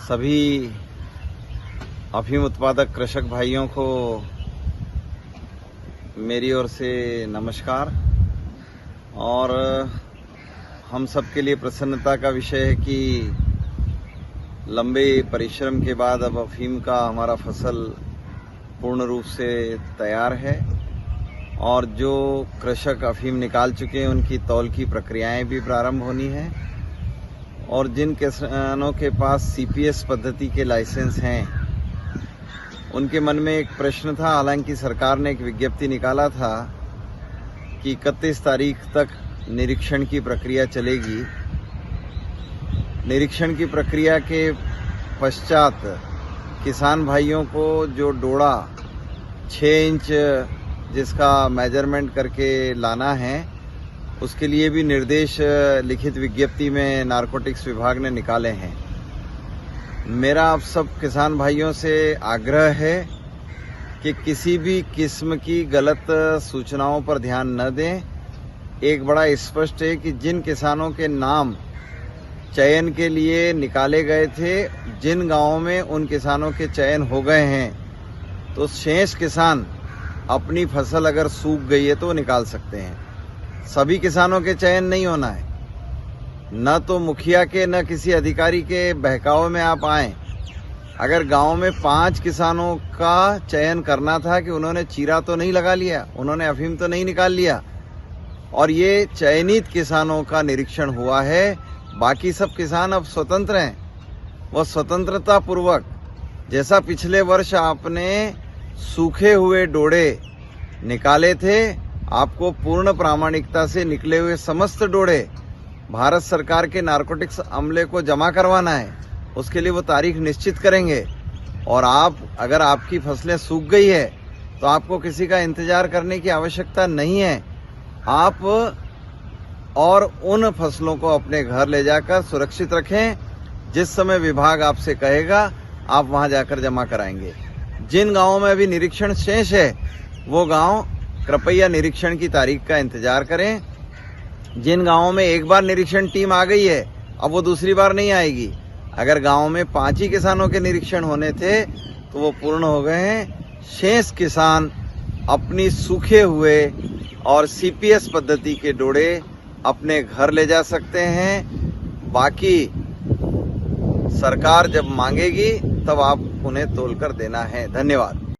सभी अफीम उत्पादक कृषक भाइयों को मेरी ओर से नमस्कार। और हम सबके लिए प्रसन्नता का विषय है कि लंबे परिश्रम के बाद अब अफीम का हमारा फसल पूर्ण रूप से तैयार है और जो कृषक अफीम निकाल चुके हैं उनकी तौल की प्रक्रियाएं भी प्रारंभ होनी है। और जिन किसानों के पास सीपीएस पद्धति के लाइसेंस हैं उनके मन में एक प्रश्न था, हालांकि सरकार ने एक विज्ञप्ति निकाला था कि 31 तारीख तक निरीक्षण की प्रक्रिया चलेगी। निरीक्षण की प्रक्रिया के पश्चात किसान भाइयों को जो डोड़ा 6 इंच जिसका मेजरमेंट करके लाना है उसके लिए भी निर्देश लिखित विज्ञप्ति में नारकोटिक्स विभाग ने निकाले हैं। मेरा आप सब किसान भाइयों से आग्रह है कि किसी भी किस्म की गलत सूचनाओं पर ध्यान न दें। एक बड़ा स्पष्ट है कि जिन किसानों के नाम चयन के लिए निकाले गए थे, जिन गांवों में उन किसानों के चयन हो गए हैं, तो शेष किसान अपनी फसल अगर सूख गई है तो वो निकाल सकते हैं। सभी किसानों के चयन नहीं होना है, न तो मुखिया के न किसी अधिकारी के बहकावे में आप आए। अगर गांव में 5 किसानों का चयन करना था कि उन्होंने चीरा तो नहीं लगा लिया, उन्होंने अफीम तो नहीं निकाल लिया, और ये चयनित किसानों का निरीक्षण हुआ है। बाकी सब किसान अब स्वतंत्र हैं। वो स्वतंत्रता पूर्वक, जैसा पिछले वर्ष आपने सूखे हुए डोडे निकाले थे, आपको पूर्ण प्रामाणिकता से निकले हुए समस्त डोडे भारत सरकार के नारकोटिक्स अमले को जमा करवाना है। उसके लिए वो तारीख निश्चित करेंगे। और अगर आपकी फसलें सूख गई है तो आपको किसी का इंतजार करने की आवश्यकता नहीं है। आप और उन फसलों को अपने घर ले जाकर सुरक्षित रखें। जिस समय विभाग आपसे कहेगा आप वहां जाकर जमा कराएंगे। जिन गांवों में अभी निरीक्षण शेष है वो गांव कृपया निरीक्षण की तारीख का इंतजार करें। जिन गांवों में एक बार निरीक्षण टीम आ गई है अब वो दूसरी बार नहीं आएगी। अगर गांव में 5 ही किसानों के निरीक्षण होने थे तो वो पूर्ण हो गए हैं। शेष किसान अपनी सूखे हुए और सीपीएस पद्धति के डोडे अपने घर ले जा सकते हैं। बाकी सरकार जब मांगेगी तब आप उन्हें तोलकर देना है। धन्यवाद।